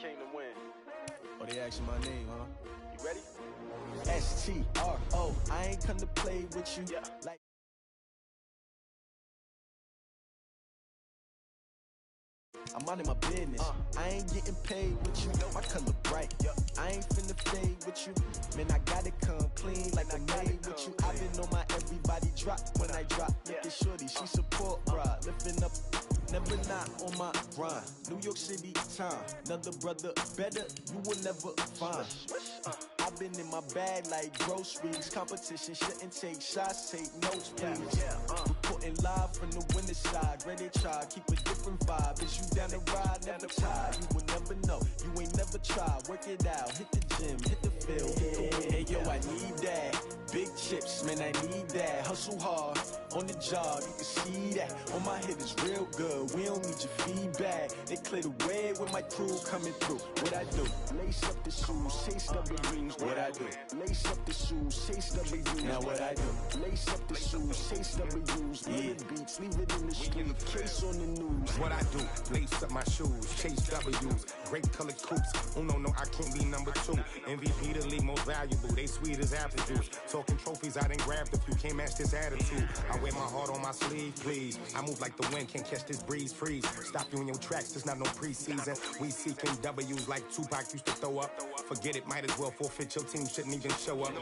Came to win. Oh, they asking my name, huh? You ready? S-T-R-O. I ain't come to play with you. Yeah. Like I'm minding my business. I ain't getting paid with you. My color bright. I ain't finna fade with you. Man, I gotta come clean like I made with you. I've been on my everybody drop when I drop. Look at shorty, she support ride. Lifting up, never not on my grind. New York City time. Another brother better, you will never find. I've been in my bag like groceries. Competition shouldn't take shots, take notes, please. Reporting live from the winter side. Ready to try, keep a different vibe. Is you down the ride, never tired. You will never know, you ain't never tried. Work it out, hit the gym, hit the field. Hey yo, I need that. Big chips, man, I need that. Hustle hard, on the job, you can see that. On my head is real good, we don't need your feedback. They clear the way with my crew coming through. What I do? Lace up the shoes, chase W's. What I do? Lace up the shoes, chase W's. Now what I do? Lace up the shoes, chase W's. Yeah. Beats, leave it in the street, case on the news. What I do? Lace up my shoes, chase W's. Great colored coops. Oh no, I can't be number 2. MVP the league most valuable. They sweet as apple juice. Talking trophies, I done grabbed a few. Can't match this attitude. I wear my heart on my sleeve, please. I move like the wind, can't catch this breeze, freeze. Stop you in your tracks, there's not no preseason. We seeking W's like Tupac used to throw up. Forget it, might as well forfeit. Your team shouldn't even show up.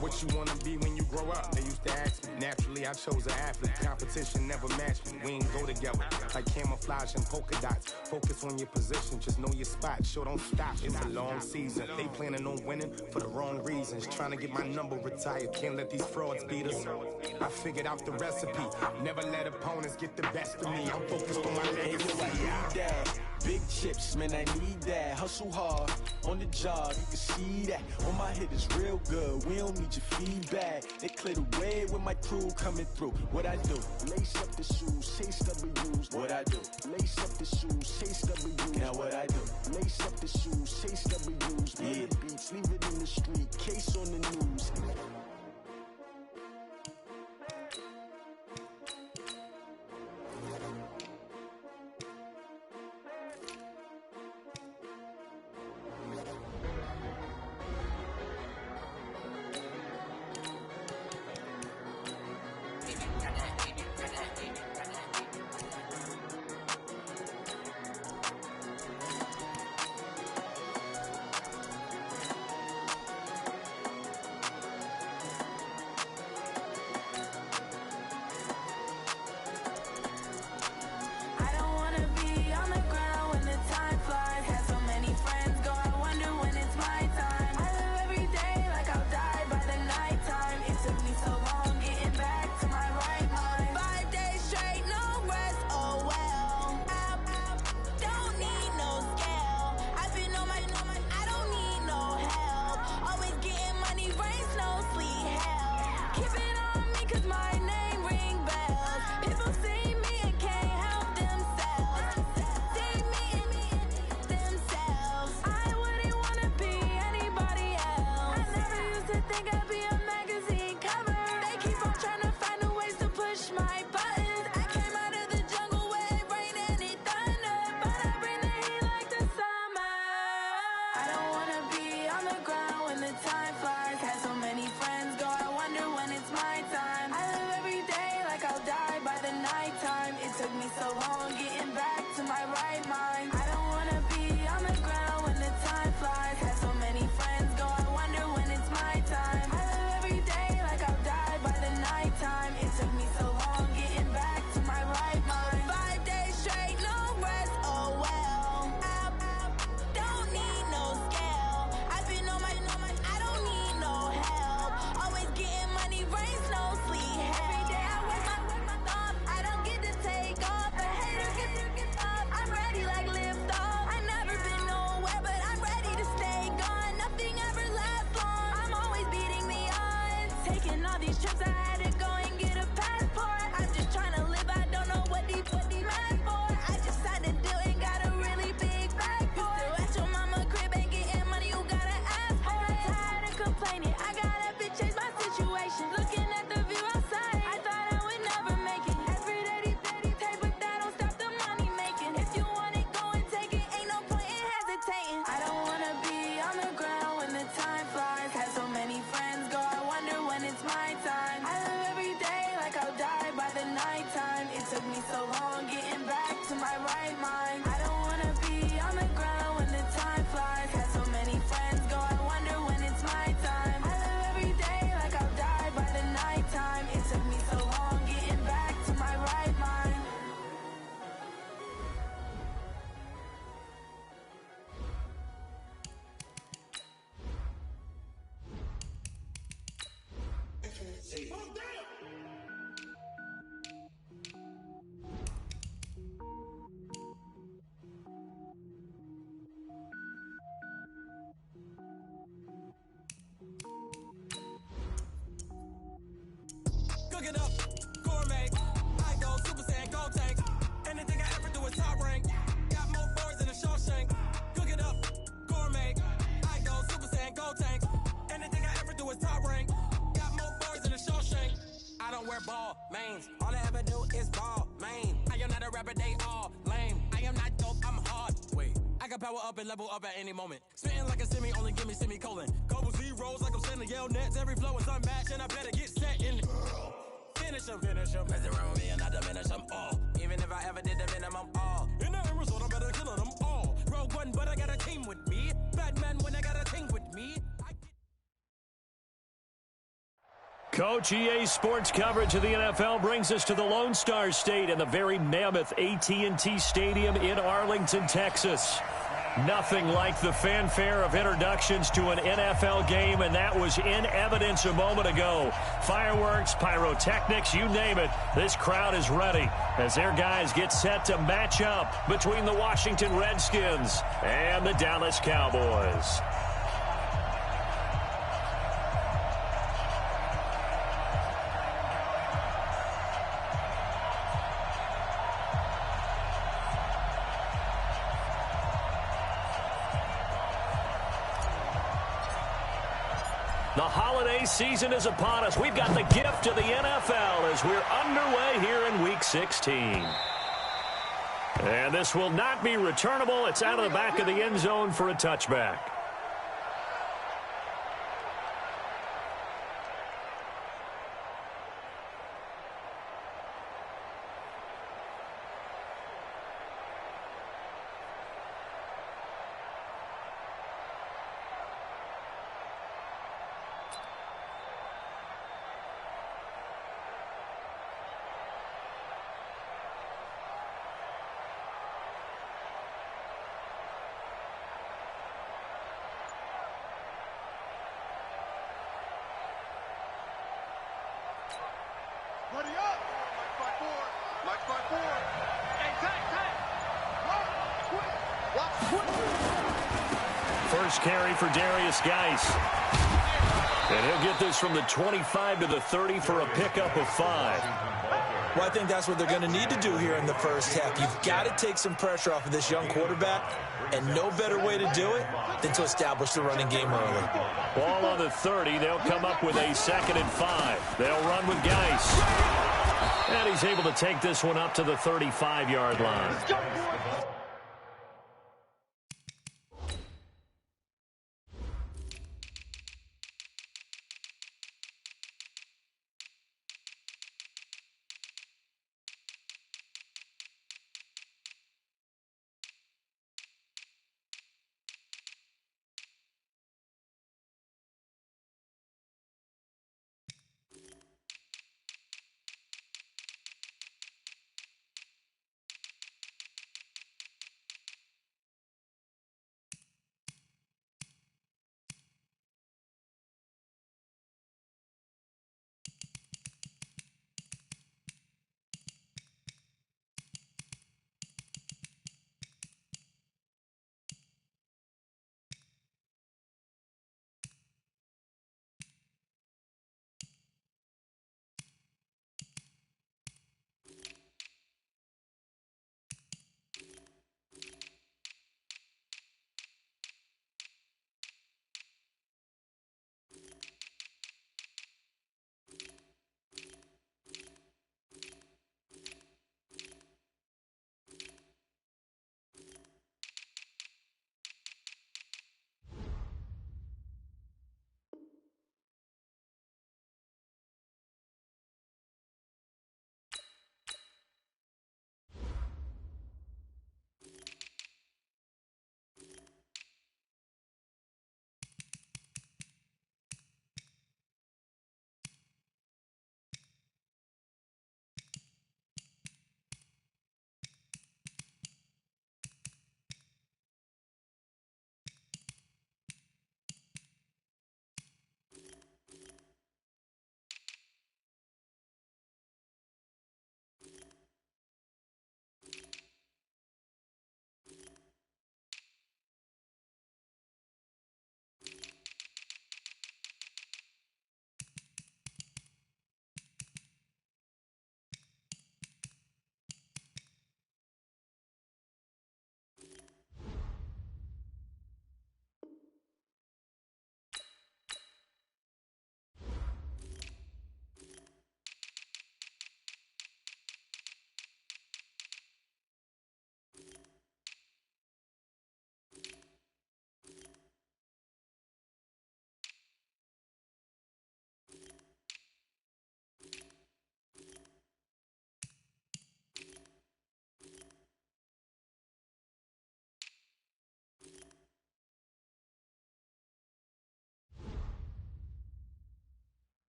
What you wanna be when you grow up? They used to ask me. Naturally, I chose an athlete. Competition never matched me. We ain't go together like camouflage and polka dots. Focus on your position, just know your spot. Show don't stop, it's a long season. They planning on winning for the wrong reasons. Trying to get my number retired, can't let these frauds beat us. I figured out the recipe. Never let opponents get the best of me. I'm focused on my legacy. I need that. Big chips, man, I need that. Hustle hard, on the job, you can see that. On my head is real good, we don't need your feedback. They clear the way with my crew coming through. What I do? Lace up the shoes, chase W's. What I do? Lace up the shoes, chase W's. Now what I do? Lace up the shoes, chase W's. Yeah. Beats, leave it in the street, case on the news. power up and level up at any moment. Spitting like a semi, only give me semicolon. Couple zeros like I'm sending yell nets. Every flow is unmatched, and I better get set in. Finish them. Mess around with me and I diminish them all. Even if I ever did the minimum all. In the end result, I'm better killing them all. Rogue one, but I got a team with me. Batman when I got a team with me. Coach, EA Sports coverage of the NFL brings us to the Lone Star State and the very mammoth AT&T Stadium in Arlington, Texas. Nothing like the fanfare of introductions to an NFL game, and that was in evidence a moment ago. Fireworks, pyrotechnics, you name it. This crowd is ready as their guys get set to match up between the Washington Redskins and the Dallas Cowboys. The holiday season is upon us. We've got the gift of the NFL as we're underway here in Week 16. And this will not be returnable. It's out of the back of the end zone for a touchback. Ready up! Mike front four. Hey, tight. Watch. First carry for Darius Geis. And he'll get this from the 25 to the 30 for a pickup of 5. Well, I think that's what they're going to need to do here in the first half. You've got to take some pressure off of this young quarterback, and no better way to do it than to establish the running game early. Ball on the 30. They'll come up with a 2nd and 5. They'll run with Geis. And he's able to take this one up to the 35-yard line.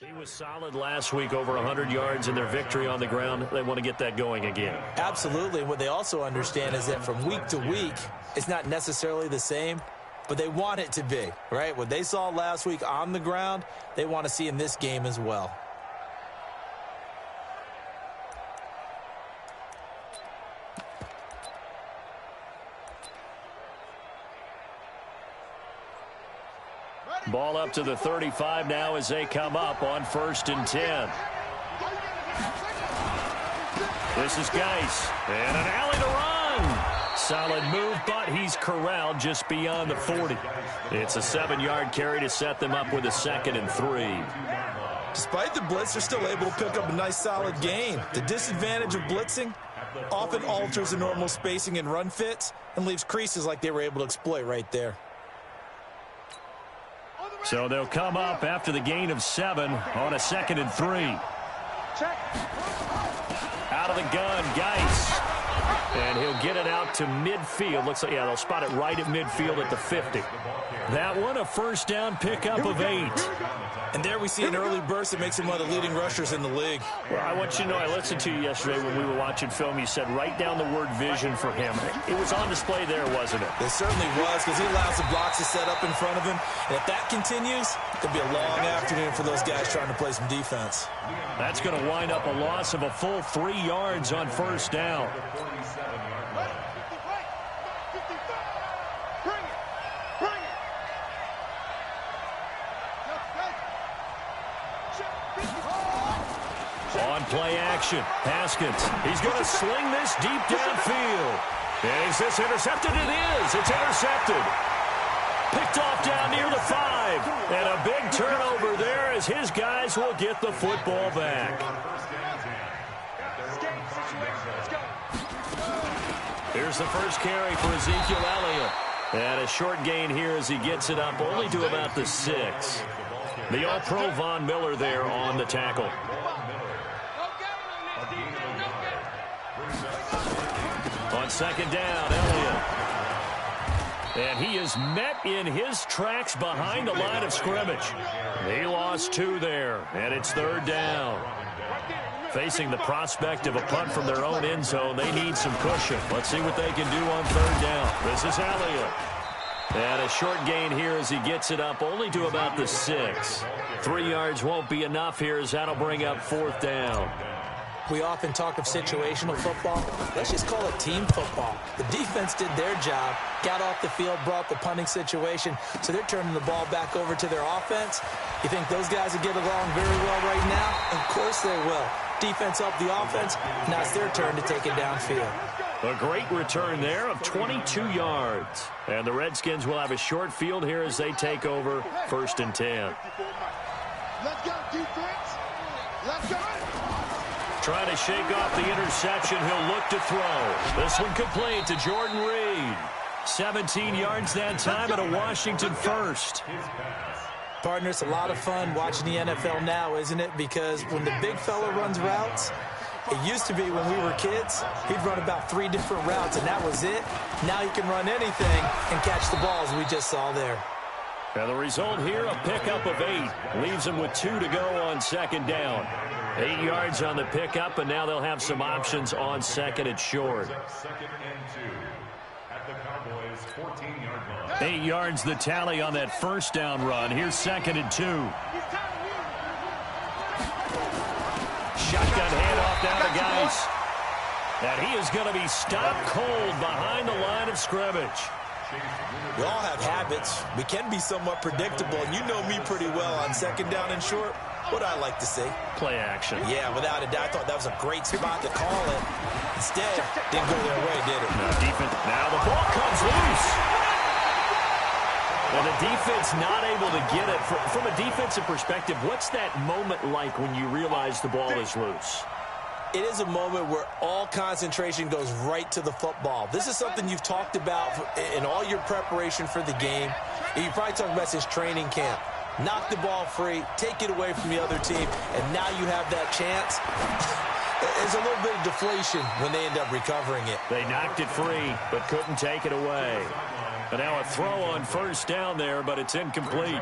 He was solid last week, over 100 yards in their victory on the ground. They want to get that going again. Absolutely. What they also understand is that from week to week, it's not necessarily the same, but they want it to be, right? What they saw last week on the ground, they want to see in this game as well. Ball up to the 35 now as they come up on 1st and 10. This is Geis. And an alley to run. Solid move, but he's corralled just beyond the 40. It's a 7-yard carry to set them up with a 2nd and 3. Despite the blitz, they're still able to pick up a nice solid gain. The disadvantage of blitzing often alters the normal spacing and run fits and leaves creases like they were able to exploit right there. So they'll come up after the gain of 7 on a 2nd and 3. Out of the gun, Geis. And he'll get it out to midfield. Looks like, yeah, they'll spot it right at midfield at the 50. That one, a 1st down pickup of 8. And there we see an early burst that makes him one of the leading rushers in the league. Well, I want you to know, I listened to you yesterday when we were watching film. You said write down the word vision for him. It was on display there, wasn't it? It certainly was, because he allows the blocks to set up in front of him. And if that continues, it could be a long afternoon for those guys trying to play some defense. That's going to wind up a loss of a full 3 yards on 1st down. On play action, Haskins. He's going to sling this deep downfield. Is this intercepted? It is. It's intercepted. Picked off down near the 5. And a big turnover there as his guys will get the football back. Here's the first carry for Ezekiel Elliott. And a short gain here as he gets it up only to about the 6. The All-Pro Von Miller there on the tackle. On 2nd down, Elliott. And he is met in his tracks behind the line of scrimmage. He lost 2 there, and it's 3rd down. Facing the prospect of a punt from their own end zone, they need some cushion. Let's see what they can do on 3rd down. This is Elliott. And a short gain here as he gets it up only to about the 6. 3 yards won't be enough here as that'll bring up 4th down. We often talk of situational football. Let's just call it team football. The defense did their job, got off the field, brought the punting situation, so they're turning the ball back over to their offense. You think those guys will get along very well right now? Of course they will. Defense helped the offense. Now it's their turn to take it downfield. A great return there of 22 yards. And the Redskins will have a short field here as they take over 1st and 10. Let's go, defense. Let's go. Trying to shake off the interception. He'll look to throw. This one complete to Jordan Reed. 17 yards that time at a Washington first. Partner, it's a lot of fun watching the NFL now, isn't it? Because when the big fella runs routes, it used to be when we were kids, he'd run about 3 different routes, and that was it. Now he can run anything and catch the balls we just saw there. And the result here, a pickup of 8. Leaves them with 2 to go on 2nd down. 8 yards on the pickup, and now they'll have some options on 2nd and short. 8 yards the tally on that 1st down run. Here's 2nd and 2. Shotgun handoff down to Geis. And he is going to be stopped cold behind the line of scrimmage. We all have habits. We can be somewhat predictable, and you know me pretty well on 2nd down and short. What I like to see. Play action. Yeah, without a doubt. I thought that was a great spot to call it. Instead, didn't go their way, did it? No, defense. Now the ball comes loose. And the defense not able to get it. From a defensive perspective, what's that moment like when you realize the ball is loose? It is a moment where all concentration goes right to the football. This is something you've talked about in all your preparation for the game. And you probably talked about since training camp. Knock the ball free, take it away from the other team, and now you have that chance. There's a little bit of deflation when they end up recovering it. They knocked it free, but couldn't take it away. And now a throw on first down there, but it's incomplete.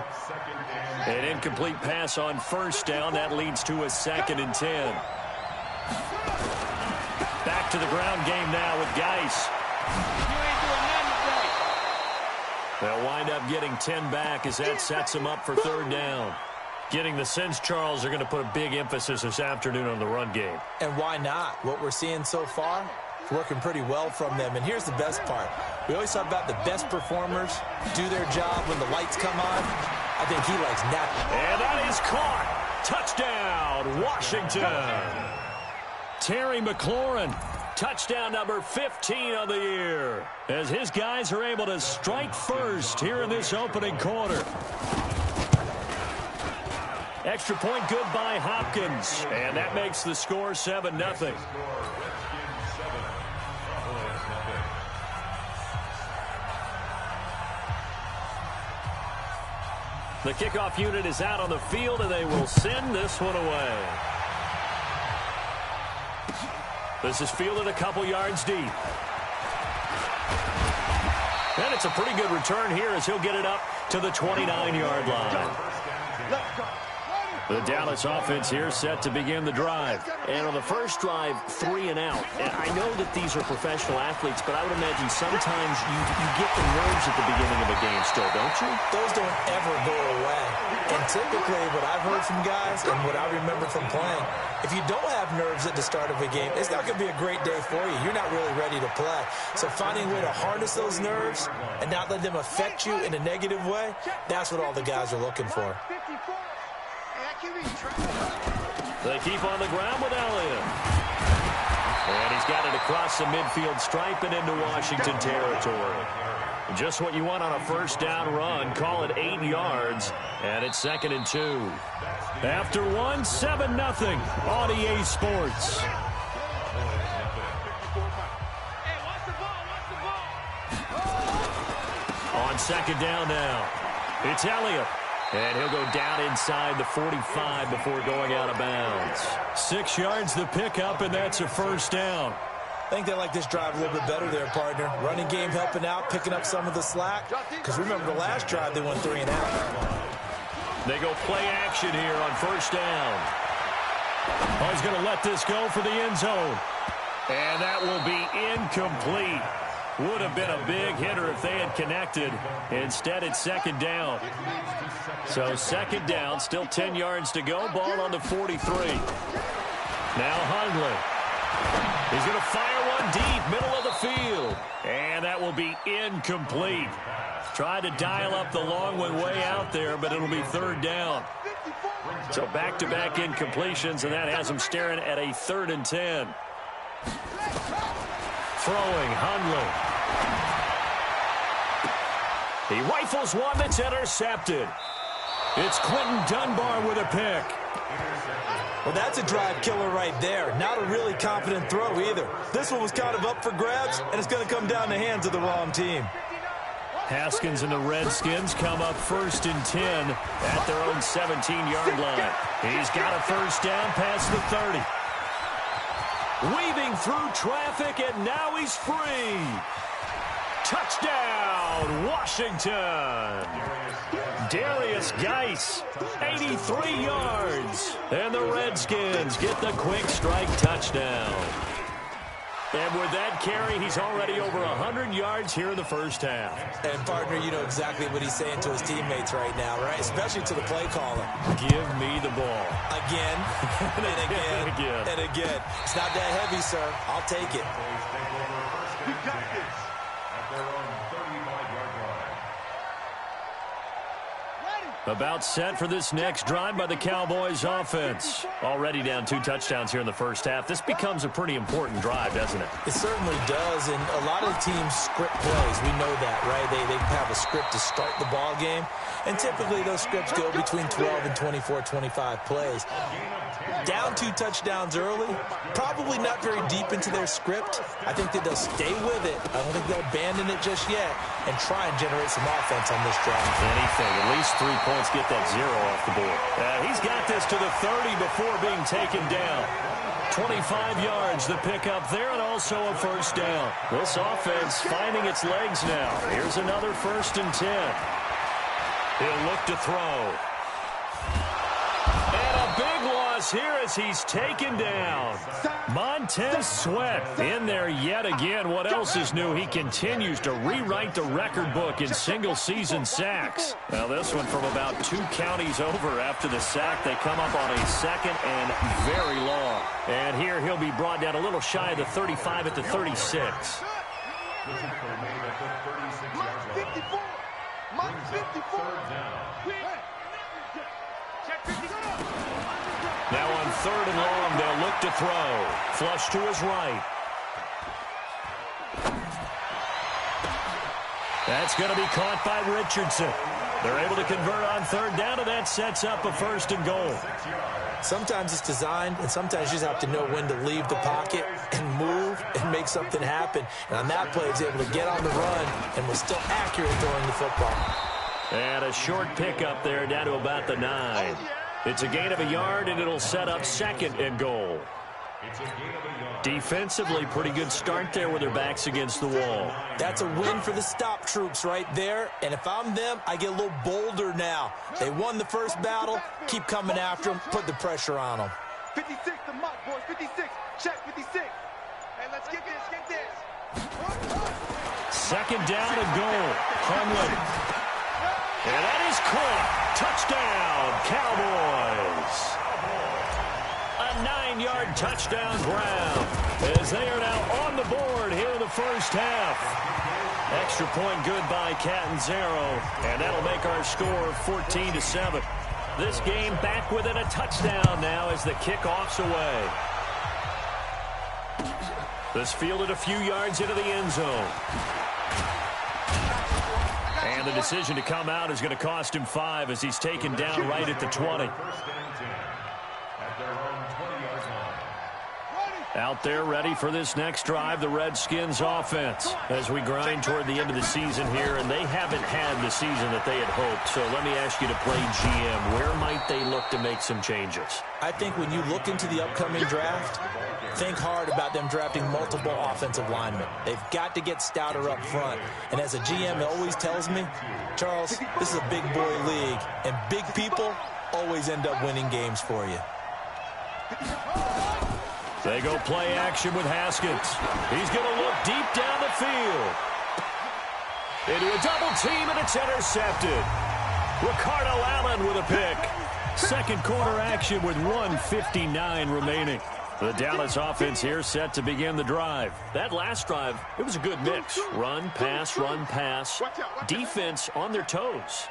An incomplete pass on first down. That leads to a 2nd and 10. Back to the ground game now with Geis. They'll wind up getting 10 back as that sets them up for 3rd down. Getting the sense, Charles, are going to put a big emphasis this afternoon on the run game. And why not? What we're seeing so far, it's working pretty well from them. And here's the best part. We always talk about the best performers do their job when the lights come on. I think he likes that. And that is caught. Touchdown, Washington. Terry McLaurin, touchdown number 15 of the year, as his guys are able to strike first here in this opening quarter. Extra point good by Hopkins, and that makes the score 7-0. The kickoff unit is out on the field, and they will send this one away. This is fielded a couple yards deep. And it's a pretty good return here as he'll get it up to the 29-yard line. The Dallas offense here set to begin the drive. And on the first drive, 3 and out. And I know that these are professional athletes, but I would imagine sometimes you get the nerves at the beginning of a game still, don't you? Those don't ever go away. And typically what I've heard from guys and what I remember from playing, if you don't have nerves at the start of a game, it's not going to be a great day for you. You're not really ready to play. So finding a way to harness those nerves and not let them affect you in a negative way, that's what all the guys are looking for. They keep on the ground with Elliott. And he's got it across the midfield stripe and into Washington territory. Just what you want on a first down run. Call it 8 yards, and it's 2nd and 2. After 1, 7-0 on EA Sports. On 2nd down now, it's Elliott. And he'll go down inside the 45 before going out of bounds. 6 yards the pickup, and that's a first down. I think they like this drive a little bit better there, partner. Running game helping out, picking up some of the slack. Because remember, the last drive they went 3 and out. They go play action here on first down. Oh, he's going to let this go for the end zone. And that will be incomplete. Would have been a big hitter if they had connected. Instead, it's 2nd down. So 2nd down, still 10 yards to go. Ball on the 43. Now Hundley. He's going to fire one deep, middle of the field. And that will be incomplete. Tried to dial up the long one way out there, but it'll be 3rd down. So back-to-back incompletions, and that has him staring at a 3rd and 10. Throwing, Hundley. He rifles one that's intercepted. It's Clinton Dunbar with a pick. Well, that's a drive killer right there. Not a really confident throw either. This one was kind of up for grabs, and it's going to come down the hands of the wrong team. Haskins and the Redskins come up 1st and 10 at their own 17-yard line. He's got a first down past the 30. Weaving through traffic, and now he's free. Touchdown, Washington. Darius Geis, 83 yards. And the Redskins get the quick strike touchdown. And with that carry, he's already over 100 yards here in the first half. And, partner, you know exactly what he's saying to his teammates right now, right? Especially to the play caller. Give me the ball. Again, and again, and again. It's not that heavy, sir. I'll take it. You got this. About set for this next drive by the Cowboys offense. Already down 2 touchdowns here in the first half. This becomes a pretty important drive, doesn't it? It certainly does, and a lot of teams script plays. We know that, right? They have a script to start the ball game, and typically those scripts go between 12 and 24, 25 plays. Down 2 touchdowns early, probably not very deep into their script. I think that they'll stay with it. I don't think they'll abandon it just yet and try and generate some offense on this drive. Anything, at least 3 points, get that 0 off the board. He's got this to the 30 before being taken down. 25 yards the pickup there, and also a first down. This offense finding its legs now. Here's another 1st and 10. He'll look to throw. And a big loss here as he's taken down. Montez Sweat in there yet again. What else is new? He continues to rewrite the record book in single-season sacks. Now this one from about 2 counties over after the sack. They come up on a 2nd and very long. And here he'll be brought down a little shy of the 35 at the 36. Now on 3rd and long, they'll look to throw. Flush to his right. That's going to be caught by Richardson. They're able to convert on 3rd down, and that sets up a 1st and goal. Sometimes it's designed, and sometimes you just have to know when to leave the pocket and move and make something happen. And on that play, he's able to get on the run and was still accurate throwing the football. And a short pickup there down to about the 9. It's a gain of a yard, and it'll set up 2nd and goal. Defensively, pretty good start there with their backs against the wall. That's a win for the stop troops right there. And if I'm them, I get a little bolder now. They won the first battle. Keep coming after them. Put the pressure on them. 56 the mark, boys. 56. Check 56. Hey, let's get this. Get this. 2nd down and goal. Clemlin. And that is caught. Touchdown, Cowboys. A 9-yard touchdown ground as they are now on the board here in the first half. Extra point good by Catanzaro, and that'll make our score 14-7. This game back within a touchdown now as the kickoff's away. This fielded a few yards into the end zone. And the decision to come out is going to cost him 5 as he's taken down right at the 20. Out there ready for this next drive, the Redskins offense as we grind toward the end of the season here, and they haven't had the season that they had hoped. So let me ask you to play GM. Where might they look to make some changes? I think when you look into the upcoming draft, think hard about them drafting multiple offensive linemen. They've got to get stouter up front. And as a GM always tells me, Charles, this is a big boy league, and big people always end up winning games for you. They go play action with Haskins. He's going to look deep down the field. Into a double team, and it's intercepted. Ricardo Allen with a pick. 2nd quarter action with 1:59 remaining. The Dallas offense here set to begin the drive. That last drive, it was a good mix. Run, pass, run, pass. Defense on their toes.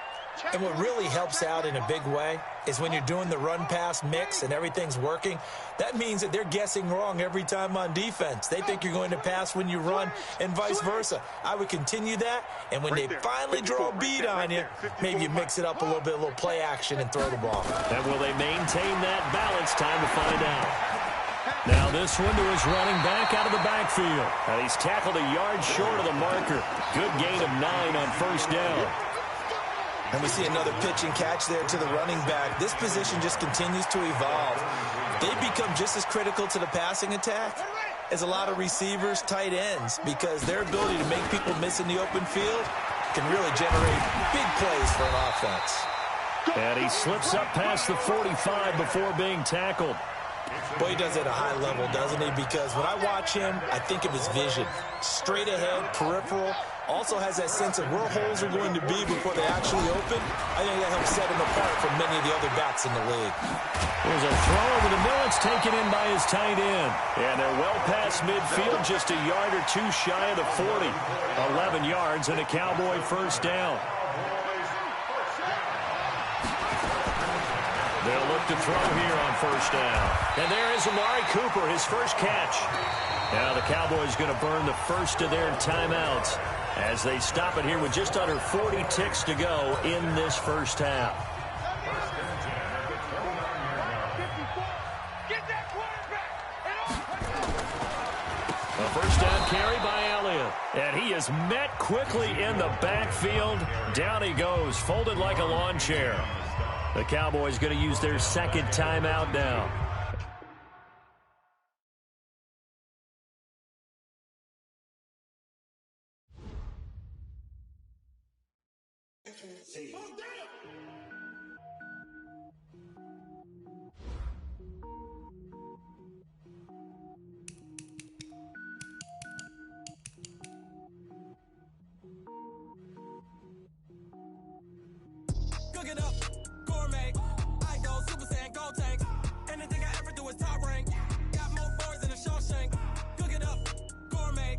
And what really helps out in a big way is when you're doing the run-pass mix and everything's working, that means that they're guessing wrong every time on defense. They think you're going to pass when you run and vice versa. I would continue that, and when they finally draw a beat on you, maybe you mix it up a little bit, a little play action and throw the ball. And will they maintain that balance? Time to find out. Now this one to his running back out of the backfield. And he's tackled a yard short of the marker. Good gain of 9 on 1st down. And we see another pitch and catch there to the running back. This position just continues to evolve. They become just as critical to the passing attack as a lot of receivers, tight ends, because their ability to make people miss in the open field can really generate big plays for an offense. And he slips up past the 45 before being tackled. Boy, he does it at a high level, doesn't he? Because when I watch him, I think of his vision. Straight ahead, peripheral. Also has that sense of where holes are going to be before they actually open. I think that helps set him apart from many of the other backs in the league. There's a throw over the middle. It's taken in by his tight end. And they're well past midfield, just a yard or two shy of the 40. 11 yards and a Cowboy first down. They'll look to throw here on 1st down. And there is Amari Cooper, his first catch. Now the Cowboys going to burn the first of their timeouts as they stop it here with just under 40 ticks to go in this first half. first down carry by Elliott. And he is met quickly in the backfield. Down he goes, folded like a lawn chair. The Cowboys going to use their second timeout now. Cook it up, gourmet. I go Super Saiyan, gold tank. Anything I ever do is top rank. Got more boys than a Shawshank. Cook it up, gourmet.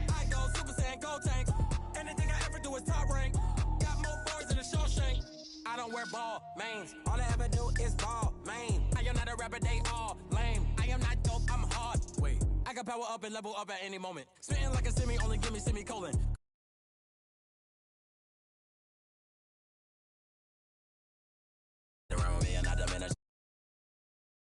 I go Super Saiyan, gold tank. Anything I ever do is top rank. Got more boys than a Shawshank. I don't wear ball mains. All I ever do is ball main. I am not a rapper, they all lame. I am not dope, I'm hard. Wait, I can power up and level up at any moment. Spitting like a semi, only give me semicolon.